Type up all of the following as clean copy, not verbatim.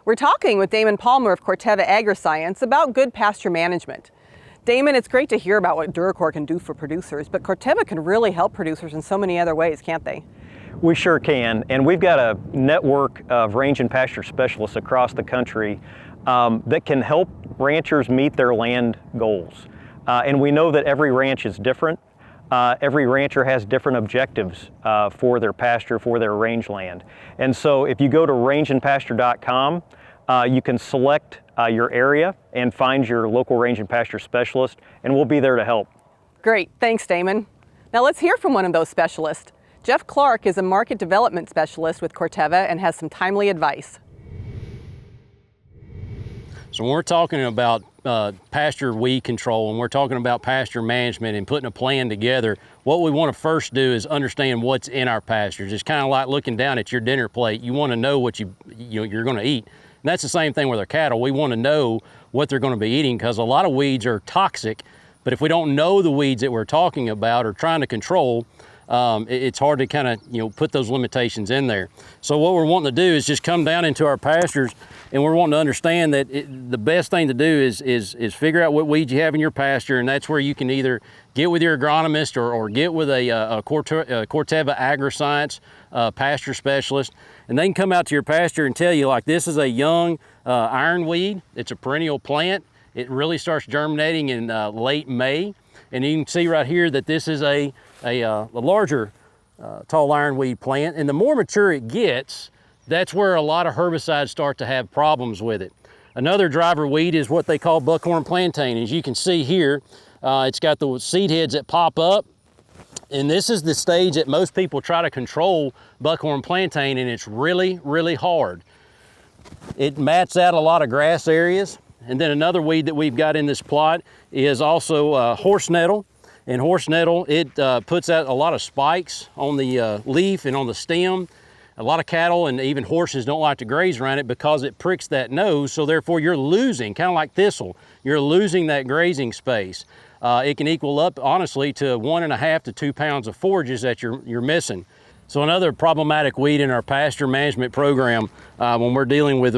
We're talking with Damon Palmer of Corteva Agriscience about good pasture management. Damon, it's great to hear about what DuraCor can do for producers, but Corteva can really help producers in so many other ways, can't they? We sure can, and we've got a network of range and pasture specialists across the country that can help ranchers meet their land goals. And we know that every ranch is different. Every rancher has different objectives for their pasture, for their rangeland. And so if you go to rangeandpasture.com, you can select your area and find your local range and pasture specialist, and we'll be there to help. Great, thanks Damon. Now let's hear from one of those specialists. Jeff Clark is a market development specialist with Corteva and has some timely advice. So when we're talking about pasture weed control and we're talking about pasture management and putting a plan together, what we want to first do is understand what's in our pastures. It's kind of like looking down at your dinner plate. You want to know what you're going to eat. And that's the same thing with our cattle. We want to know what they're going to be eating because a lot of weeds are toxic, but if we don't know the weeds that we're talking about or trying to control, it's hard to kind of put those limitations in there. So what we're wanting to do is just come down into our pastures, and we're wanting to understand that the best thing to do is figure out what weeds you have in your pasture, and that's where you can either get with your agronomist or get with a Corteva Agriscience pasture specialist, and they can come out to your pasture and tell you, like, this is a young ironweed. It's a perennial plant. It really starts germinating in late May, and you can see right here that this is a larger tall ironweed plant, and the more mature it gets, that's where a lot of herbicides start to have problems with it. Another driver weed is what they call buckhorn plantain. As you can see here, it's got the seed heads that pop up, and this is the stage that most people try to control buckhorn plantain, and it's really, really hard. It mats out a lot of grass areas. And then another weed that we've got in this plot is also horse nettle. And horse nettle, it puts out a lot of spikes on the leaf and on the stem. A lot of cattle and even horses don't like to graze around it because it pricks that nose, so therefore you're losing, kind of like thistle, you're losing that grazing space. It can equal up, honestly, to 1.5 to 2 pounds of forages that you're missing. So another problematic weed in our pasture management program when we're dealing with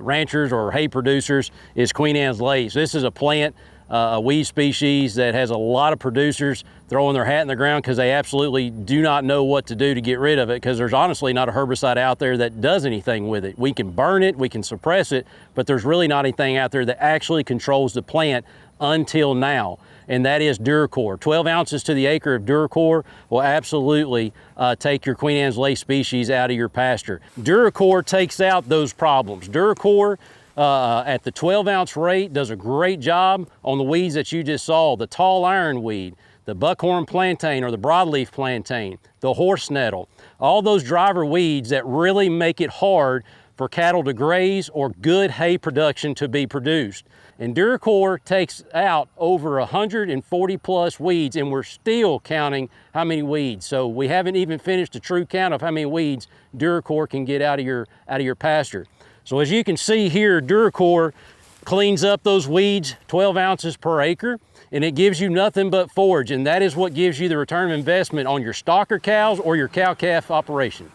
ranchers or hay producers is Queen Anne's lace. This is a plant, a weed species that has a lot of producers throwing their hat in the ground because they absolutely do not know what to do to get rid of it, because there's honestly not a herbicide out there that does anything with it. We can burn it, we can suppress it, but there's really not anything out there that actually controls the plant until now, and that is DuraCor. 12 ounces to the acre of DuraCor will absolutely take your Queen Anne's lace species out of your pasture. DuraCor takes out those problems. DuraCor at the 12-ounce rate does a great job on the weeds that you just saw, the tall ironweed, the buckhorn plantain or the broadleaf plantain, the horse nettle, all those driver weeds that really make it hard for cattle to graze or good hay production to be produced. And DuraCor takes out over 140 plus weeds, and we're still counting how many weeds. So we haven't even finished a true count of how many weeds DuraCor can get out of your pasture. So as you can see here, DuraCor cleans up those weeds 12 ounces per acre, and it gives you nothing but forage, and that is what gives you the return of investment on your stocker cows or your cow-calf operation.